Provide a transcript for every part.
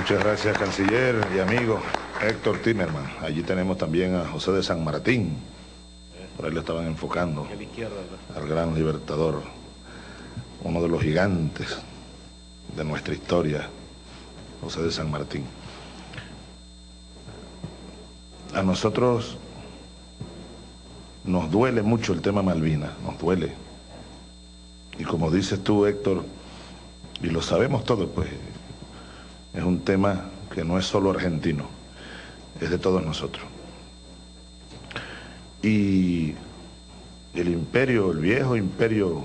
Muchas gracias, canciller y amigo Héctor Timerman. Allí tenemos también a José de San Martín. Por ahí lo estaban enfocando al gran libertador, uno de los gigantes de nuestra historia, José de San Martín. A nosotros nos duele mucho el tema Malvinas, nos duele. Y como dices tú, Héctor, y lo sabemos todos, pues, es un tema que no es solo argentino, es de todos nosotros. Y el imperio, el viejo imperio,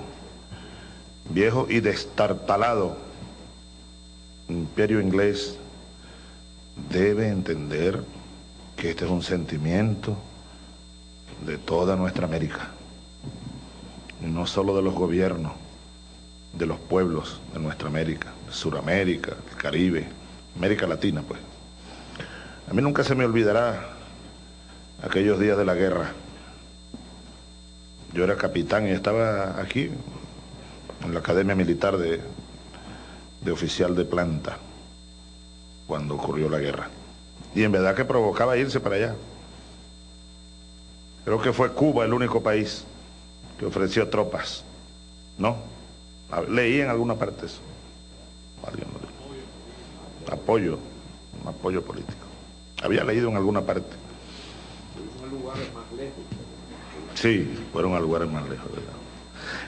viejo y destartalado imperio inglés, debe entender que este es un sentimiento de toda nuestra América, y no solo de los gobiernos, de los pueblos de nuestra América, Suramérica, el Caribe, América Latina, pues. A mí nunca se me olvidará aquellos días de la guerra. Yo era capitán y estaba aquí, en la Academia Militar de oficial de planta, cuando ocurrió la guerra. Y en verdad que provocaba irse para allá. Creo que fue Cuba el único país que ofreció tropas, ¿no? Leí en alguna parte eso. Alguien lo dijo. Apoyo político. Había leído en alguna parte. Fueron a lugares más lejos. Sí, fueron a lugares más lejos, ¿verdad?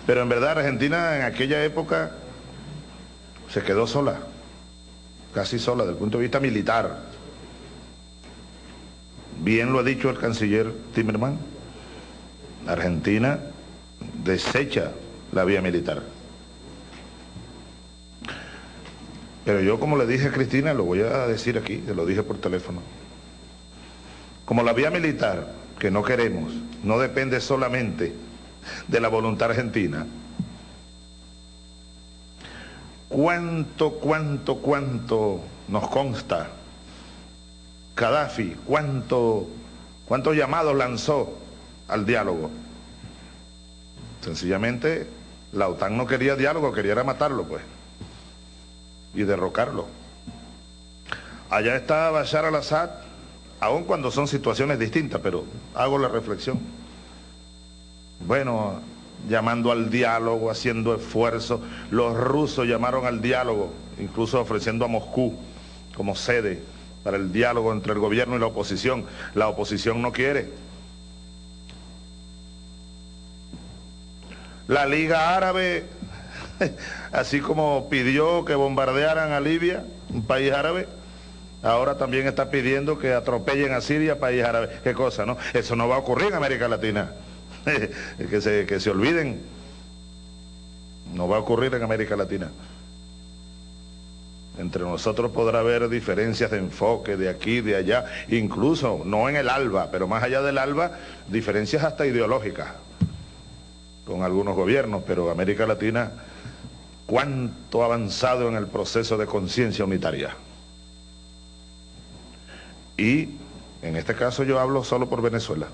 Pero en verdad Argentina en aquella época se quedó sola, casi sola desde el punto de vista militar. Bien lo ha dicho el canciller Timerman, Argentina desecha la vía militar. Pero yo, como le dije a Cristina, lo voy a decir aquí, se lo dije por teléfono. Como la vía militar, que no queremos, no depende solamente de la voluntad argentina, ¿cuánto nos consta Gaddafi? ¿Cuántos llamados lanzó al diálogo? Sencillamente, la OTAN no quería diálogo, quería era matarlo, pues, y derrocarlo. Allá está Bashar al-Assad, aun cuando son situaciones distintas, pero hago la reflexión. Bueno, llamando al diálogo, haciendo esfuerzos. Los rusos llamaron al diálogo, incluso ofreciendo a Moscú como sede para el diálogo entre el gobierno y la oposición. La oposición no quiere. La Liga Árabe, así como pidió que bombardearan a Libia, un país árabe, ahora también está pidiendo que atropellen a Siria, país árabe. ¿Qué cosa, no? Eso no va a ocurrir en América Latina. que se olviden. No va a ocurrir en América Latina. Entre nosotros podrá haber diferencias de enfoque de aquí, de allá, incluso, no en el ALBA, pero más allá del ALBA, diferencias hasta ideológicas con algunos gobiernos, pero América Latina, ¿cuánto ha avanzado en el proceso de conciencia unitaria? Y en este caso yo hablo solo por Venezuela.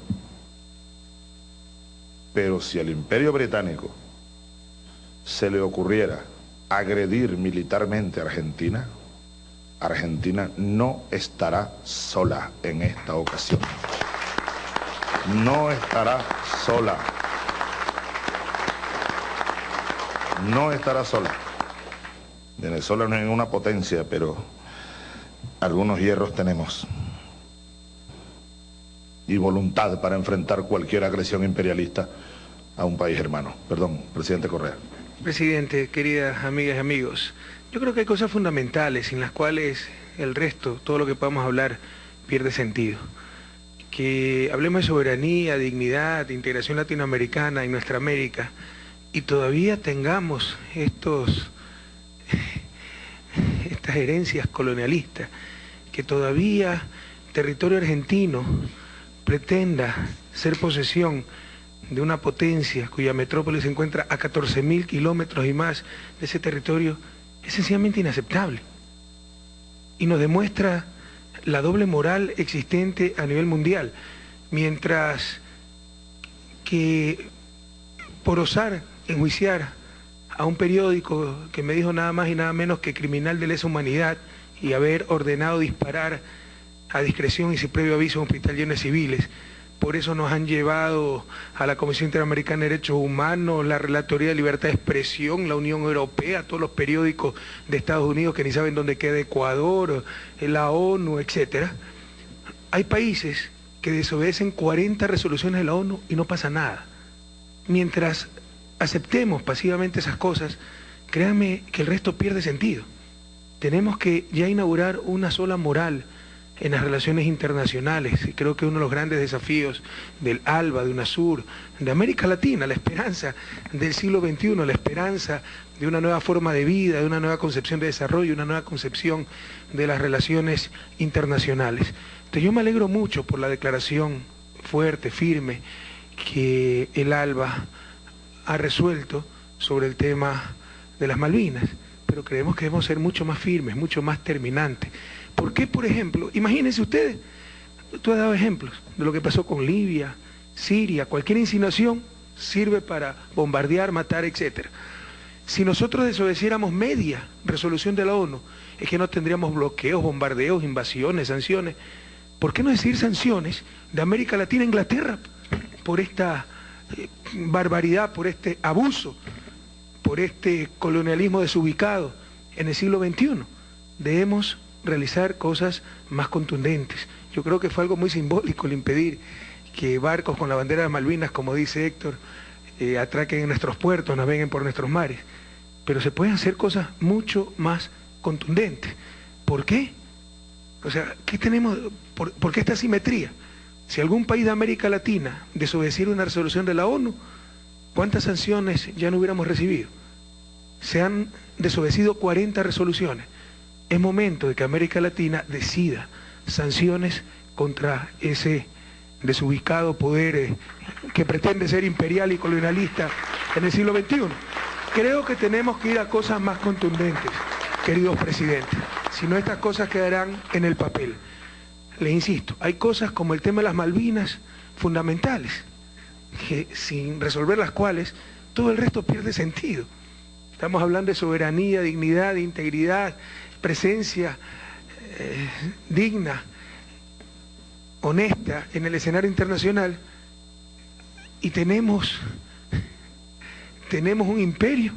Pero si al Imperio Británico se le ocurriera agredir militarmente a Argentina, Argentina no estará sola en esta ocasión. No estará sola. No estará sola. Venezuela no es una potencia, pero algunos hierros tenemos. Y voluntad para enfrentar cualquier agresión imperialista a un país hermano. Perdón, presidente Correa. Presidente, queridas amigas y amigos, yo creo que hay cosas fundamentales sin las cuales el resto, todo lo que podamos hablar, pierde sentido. Que hablemos de soberanía, dignidad, de integración latinoamericana en nuestra América, y todavía tengamos estas herencias colonialistas, que todavía territorio argentino pretenda ser posesión de una potencia cuya metrópoli se encuentra a 14.000 kilómetros y más de ese territorio, es sencillamente inaceptable. Y nos demuestra la doble moral existente a nivel mundial, mientras que por osar enjuiciar a un periódico que me dijo nada más y nada menos que criminal de lesa humanidad y haber ordenado disparar a discreción y sin previo aviso a un hospital lleno de civiles. Por eso nos han llevado a la Comisión Interamericana de Derechos Humanos, la Relatoría de Libertad de Expresión, la Unión Europea, todos los periódicos de Estados Unidos que ni saben dónde queda Ecuador, la ONU, etcétera. Hay países que desobedecen 40 resoluciones de la ONU y no pasa nada. Mientras aceptemos pasivamente esas cosas, créanme que el resto pierde sentido. Tenemos que ya inaugurar una sola moral en las relaciones internacionales, y creo que uno de los grandes desafíos del ALBA, de UNASUR, de América Latina, la esperanza del siglo XXI, la esperanza de una nueva forma de vida, de una nueva concepción de desarrollo, una nueva concepción de las relaciones internacionales. Entonces yo me alegro mucho por la declaración fuerte, firme, que el ALBA ha resuelto sobre el tema de las Malvinas, pero creemos que debemos ser mucho más firmes, mucho más terminantes. ¿Por qué, por ejemplo? Imagínense ustedes, tú has dado ejemplos de lo que pasó con Libia, Siria, cualquier insinuación sirve para bombardear, matar, etc. Si nosotros desobedeciéramos media resolución de la ONU, es que no tendríamos bloqueos, bombardeos, invasiones, sanciones. ¿Por qué no decir sanciones de América Latina a Inglaterra por esta barbaridad, por este abuso, por este colonialismo desubicado en el siglo XXI? Debemos realizar cosas más contundentes. Yo creo que fue algo muy simbólico el impedir que barcos con la bandera de Malvinas, como dice Héctor, atraquen en nuestros puertos, naveguen por nuestros mares. Pero se pueden hacer cosas mucho más contundentes. ¿Por qué? O sea, ¿qué tenemos? ¿Por qué esta asimetría? Si algún país de América Latina desobedeciera una resolución de la ONU, ¿cuántas sanciones ya no hubiéramos recibido? Se han desobedecido 40 resoluciones. Es momento de que América Latina decida sanciones contra ese desubicado poder que pretende ser imperial y colonialista en el siglo XXI. Creo que tenemos que ir a cosas más contundentes, queridos presidentes, si no estas cosas quedarán en el papel. Les insisto, hay cosas como el tema de las Malvinas fundamentales, que sin resolver las cuales todo el resto pierde sentido. Estamos hablando de soberanía, dignidad, integridad, presencia digna, honesta en el escenario internacional, y tenemos un imperio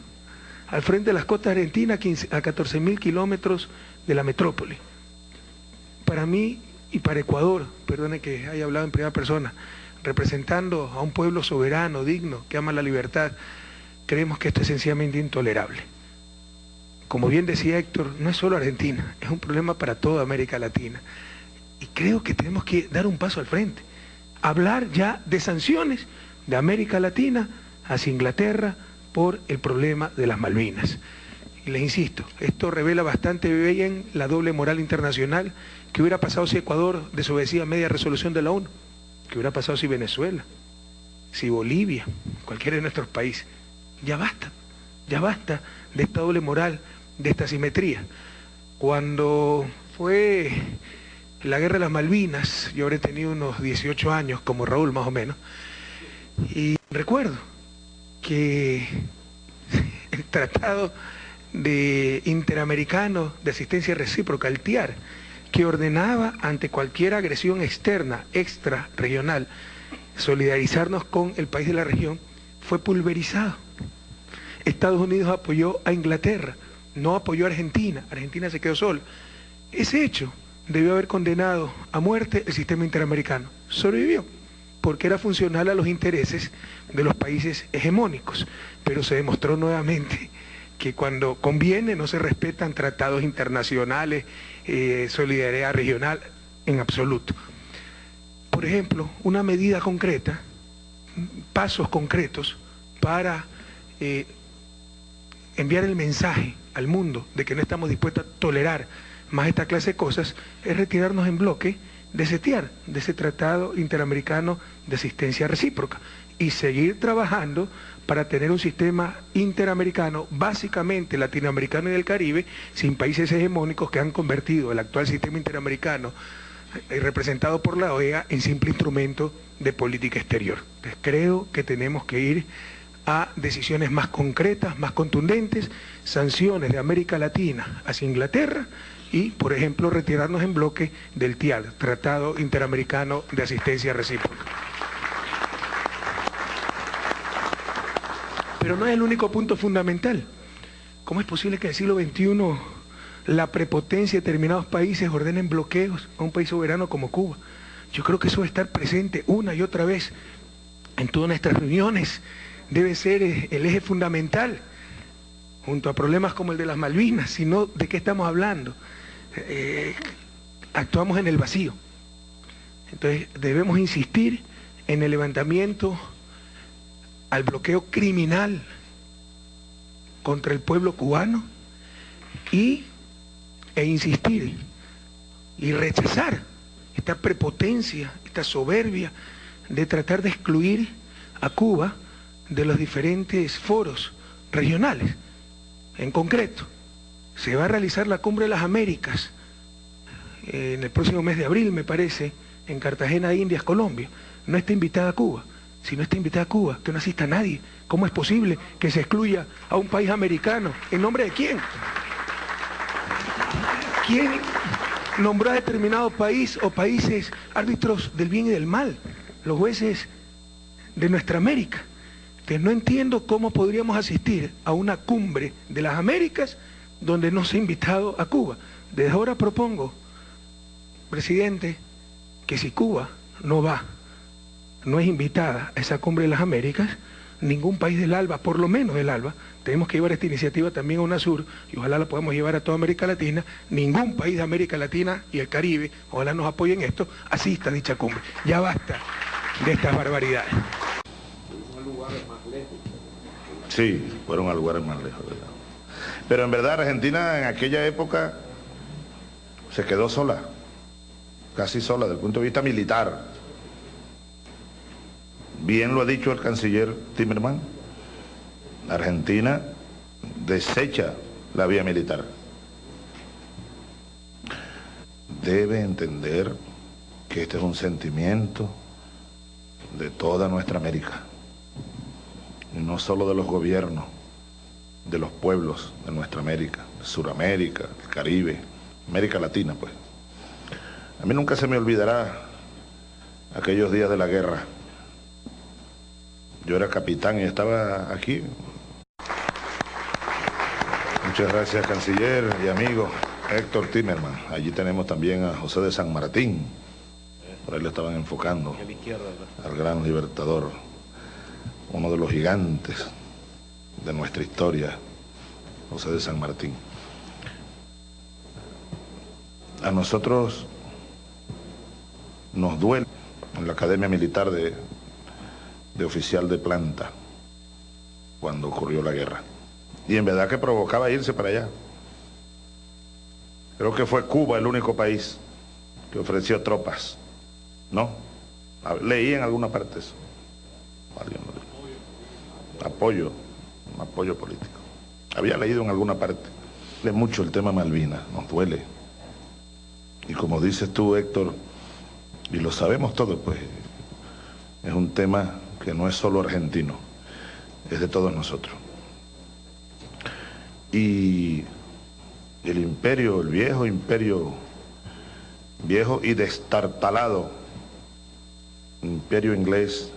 al frente de las costas argentinas a 14.000 kilómetros de la metrópoli. Para mí y para Ecuador, perdone que haya hablado en primera persona, representando a un pueblo soberano, digno, que ama la libertad, creemos que esto es sencillamente intolerable. Como bien decía Héctor, no es solo Argentina, es un problema para toda América Latina. Y creo que tenemos que dar un paso al frente, hablar ya de sanciones de América Latina hacia Inglaterra por el problema de las Malvinas. Y les insisto, esto revela bastante bien la doble moral internacional. ¿Qué hubiera pasado si Ecuador desobedecía media resolución de la ONU? ¿Qué hubiera pasado si Venezuela, si Bolivia, cualquiera de nuestros países? Ya basta de esta doble moral, de esta asimetría. Cuando fue la guerra de las Malvinas, yo habré tenido unos 18 años, como Raúl más o menos, y recuerdo que el Tratado Interamericano de Asistencia Recíproca, el TIAR, que ordenaba ante cualquier agresión externa, extrarregional, solidarizarnos con el país de la región, fue pulverizado. Estados Unidos apoyó a Inglaterra, no apoyó a Argentina, Argentina se quedó sola. Ese hecho debió haber condenado a muerte el sistema interamericano. Sobrevivió, porque era funcional a los intereses de los países hegemónicos, pero se demostró nuevamente que cuando conviene no se respetan tratados internacionales, solidaridad regional, en absoluto. Por ejemplo, una medida concreta, pasos concretos para enviar el mensaje al mundo de que no estamos dispuestos a tolerar más esta clase de cosas, es retirarnos en bloque de ese TIAR, de ese Tratado Interamericano de Asistencia Recíproca, y seguir trabajando para tener un sistema interamericano, básicamente latinoamericano y del Caribe, sin países hegemónicos que han convertido el actual sistema interamericano, representado por la OEA, en simple instrumento de política exterior. Entonces, creo que tenemos que ir a decisiones más concretas, más contundentes, sanciones de América Latina hacia Inglaterra y, por ejemplo, retirarnos en bloque del TIAD, Tratado Interamericano de Asistencia Recíproca. Pero no es el único punto fundamental. ¿Cómo es posible que en el siglo XXI la prepotencia de determinados países ordenen bloqueos a un país soberano como Cuba? Yo creo que eso debe estar presente una y otra vez en todas nuestras reuniones. Debe ser el eje fundamental, junto a problemas como el de las Malvinas. Si no, ¿de qué estamos hablando? Actuamos en el vacío. Entonces debemos insistir en el levantamiento al bloqueo criminal contra el pueblo cubano e insistir y rechazar esta prepotencia, esta soberbia de tratar de excluir a Cuba de los diferentes foros regionales. En concreto, se va a realizar la Cumbre de las Américas en el próximo mes de abril, me parece, en Cartagena de Indias, Colombia. No está invitada a Cuba. Si no está invitada a Cuba, que no asista nadie. ¿Cómo es posible que se excluya a un país americano? ¿En nombre de quién? ¿Quién nombró a determinado país o países árbitros del bien y del mal? Los jueces de nuestra América. Entonces no entiendo cómo podríamos asistir a una cumbre de las Américas donde no se ha invitado a Cuba. Desde ahora propongo, presidente, que si Cuba no es invitada a esa cumbre de las Américas, ningún país del ALBA, por lo menos del ALBA, tenemos que llevar esta iniciativa también a UNASUR y ojalá la podamos llevar a toda América Latina. Ningún país de América Latina y el Caribe, ojalá nos apoyen esto, asista a dicha cumbre. Ya basta de estas barbaridades. Sí, fueron a lugares más lejos, ¿verdad? Pero en verdad Argentina en aquella época se quedó sola, casi sola desde el punto de vista militar. Bien lo ha dicho el canciller Timerman, Argentina desecha la vía militar. Debe entender que este es un sentimiento de toda nuestra América, y no solo de los gobiernos, de los pueblos de nuestra América, Suramérica, el Caribe, América Latina, pues. A mí nunca se me olvidará aquellos días de la guerra. Yo era capitán y estaba aquí. Muchas gracias, canciller y amigo Héctor Timerman. Allí tenemos también a José de San Martín. Por ahí le estaban enfocando al gran libertador, uno de los gigantes de nuestra historia, José de San Martín. A nosotros nos duele en la Academia Militar de oficial de planta cuando ocurrió la guerra. Y en verdad que provocaba irse para allá. Creo que fue Cuba el único país que ofreció tropas, ¿no? Leí en alguna parte eso. Apoyo político. Había leído en alguna parte. Duele mucho el tema Malvinas, nos duele. Y como dices tú, Héctor, y lo sabemos todos, pues, es un tema que no es solo argentino, es de todos nosotros. Y el imperio, el viejo imperio, viejo y destartalado imperio inglés